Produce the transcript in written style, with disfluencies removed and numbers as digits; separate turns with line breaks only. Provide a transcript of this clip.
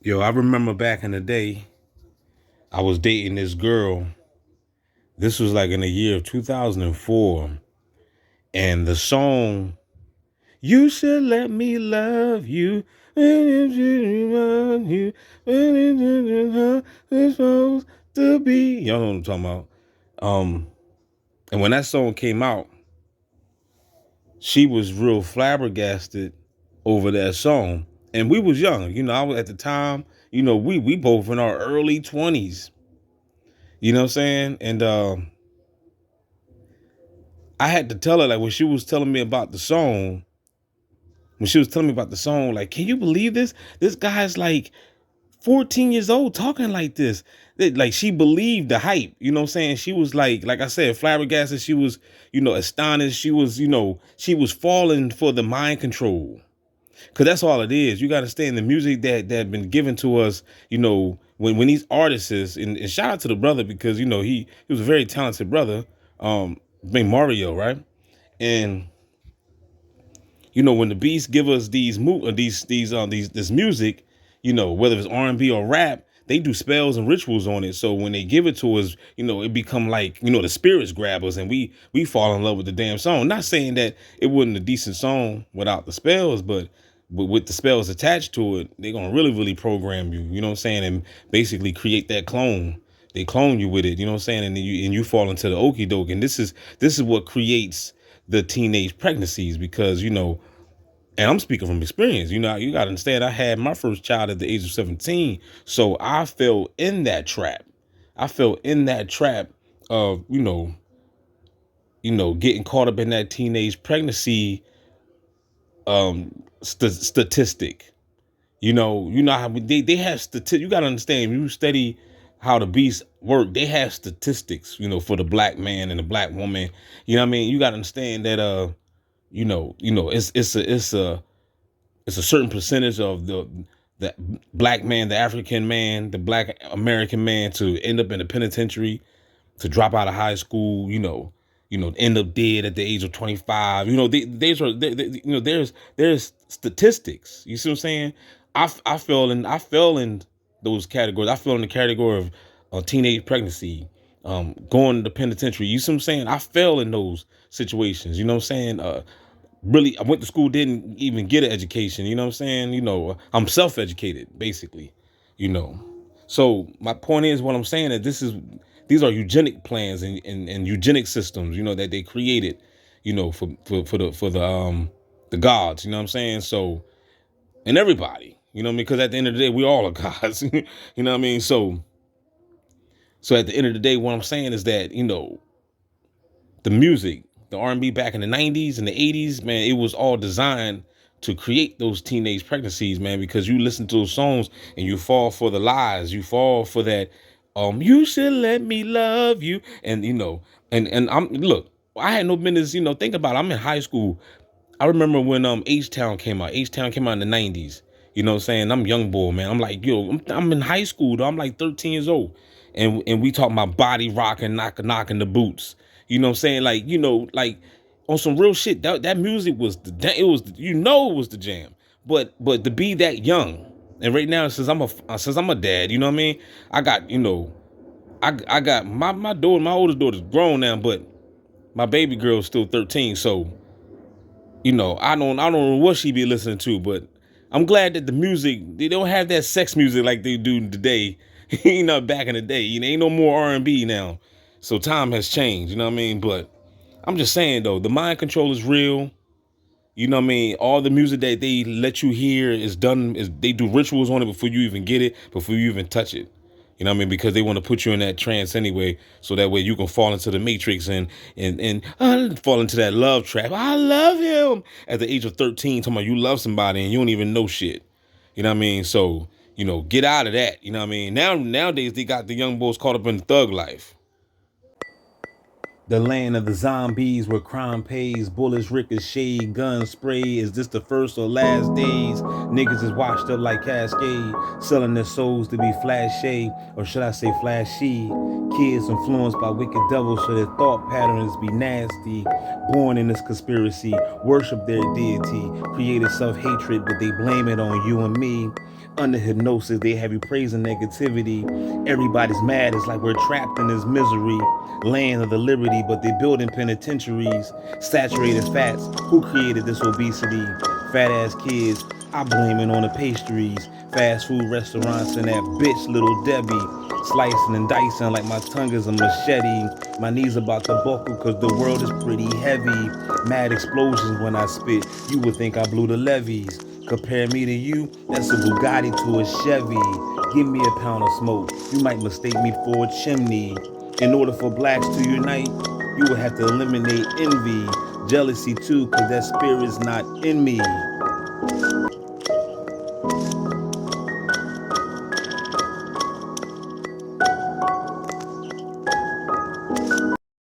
Yo, I remember back in the day, I was dating this girl. This was like in the year of 2004. And the song, You Should Let Me Love You. You it's supposed to be. Y'all know what I'm talking about. Um, and when that song came out, she was real flabbergasted over that song. And we was young, I was at the time, we both in our early 20s. You know what I'm saying? And I had to tell her, like, when she was telling me about the song, like, can you believe this? This guy's like 14 years old talking like this. Like, she believed the hype. You know what I'm saying? She was like I said, flabbergasted. She was, astonished. She was, she was falling for the mind control. Cause that's all it is. You got to stay in the music that been given to us. When these artists is, and shout out to the brother, because he was a very talented brother. Named Mario, right? And when the beats give us these this music, whether it's R&B or rap, they do spells and rituals on it. So when they give it to us, it become like, the spirits grab us and we fall in love with the damn song. Not saying that it wasn't a decent song without the spells, but with the spells attached to it, they're gonna really, really program you, you know what I'm saying, and basically create that clone. They clone you with it, you know what I'm saying, and then you fall into the okie doke. And this is what creates the teenage pregnancies, because and I'm speaking from experience. You got to understand, I had my first child at the age of 17. So I fell in that trap. I fell in that trap of, getting caught up in that teenage pregnancy statistic. How they have statistics. You got to understand, when you study how the beasts work, they have statistics, for the black man and the black woman. You know what I mean? You got to understand that, it's a certain percentage of the black man, the African man, the black American man to end up in the penitentiary, to drop out of high school, end up dead at the age of 25. There's statistics. You see what I'm saying? I fell in those categories. I fell in the category of teenage pregnancy, going to the penitentiary. You see what I'm saying? I fell in those situations. You know what I'm saying? Really, I went to school, didn't even get an education. You know what I'm saying? I'm self-educated, basically. You know. So my point is, what I'm saying, that these are eugenic plans and eugenic systems, that they created, for the gods. You know what I'm saying? So, and everybody, what I mean, because at the end of the day, we all are gods. You know what I mean? So at the end of the day, what I'm saying is that, the music, the R&B back in the 90s and the 80s, man, it was all designed to create those teenage pregnancies, man, because you listen to those songs and you fall for the lies. You fall for that, you should let me love you. And, and look, I had no business, think about it. I'm in high school. I remember when H-Town came out. H-Town came out in the 90s. You know what I'm saying? I'm a young boy, man. I'm like, I'm in high school, though. I'm like 13 years old. And we talking about body rocking, knocking the boots. You know what I'm saying? Like, like on some real shit. That music was it was, it was the jam. But to be that young, and right now, since I'm a dad, you know what I mean? I got, I got my daughter, my oldest daughter's grown now, but my baby girl's still 13. So, I don't know what she be listening to, but I'm glad that the music, they don't have that sex music like they do today. Back in the day, ain't no more R&B now. So time has changed, you know what I mean? But I'm just saying, though, the mind control is real. You know what I mean? All the music that they let you hear is they do rituals on it before you even get it, before you even touch it. You know what I mean? Because they want to put you in that trance anyway, so that way you can fall into the matrix and fall into that love trap. I love him at the age of 13, talking about you love somebody and you don't even know shit. You know what I mean? So, get out of that. You know what I mean? Nowadays they got the young boys caught up in the thug life. The land of the zombies where crime pays, bullets ricochet, guns spray. Is this the first or last days? Niggas is washed up like Cascade, selling their souls to be flashy, or should I say flashy? Kids influenced by wicked devils, so their thought patterns be nasty. Born in this conspiracy, worship their deity, created self-hatred, but they blame it on you and me. Under hypnosis, they have you praising negativity. Everybody's mad, it's like we're trapped in this misery. Land of the liberty, but they building penitentiaries. Saturated fats, who created this obesity? Fat ass kids, I blame it on the pastries. Fast food restaurants and that bitch Little Debbie. Slicing and dicing like my tongue is a machete. My knees about to buckle cause the world is pretty heavy. Mad explosions when I spit, you would think I blew the levees. Compare me to you, that's a Bugatti to a Chevy. Give me a pound of smoke, you might mistake me for a chimney. In order for blacks to unite, you would have to eliminate envy, jealousy too, cause that spirit's not in me.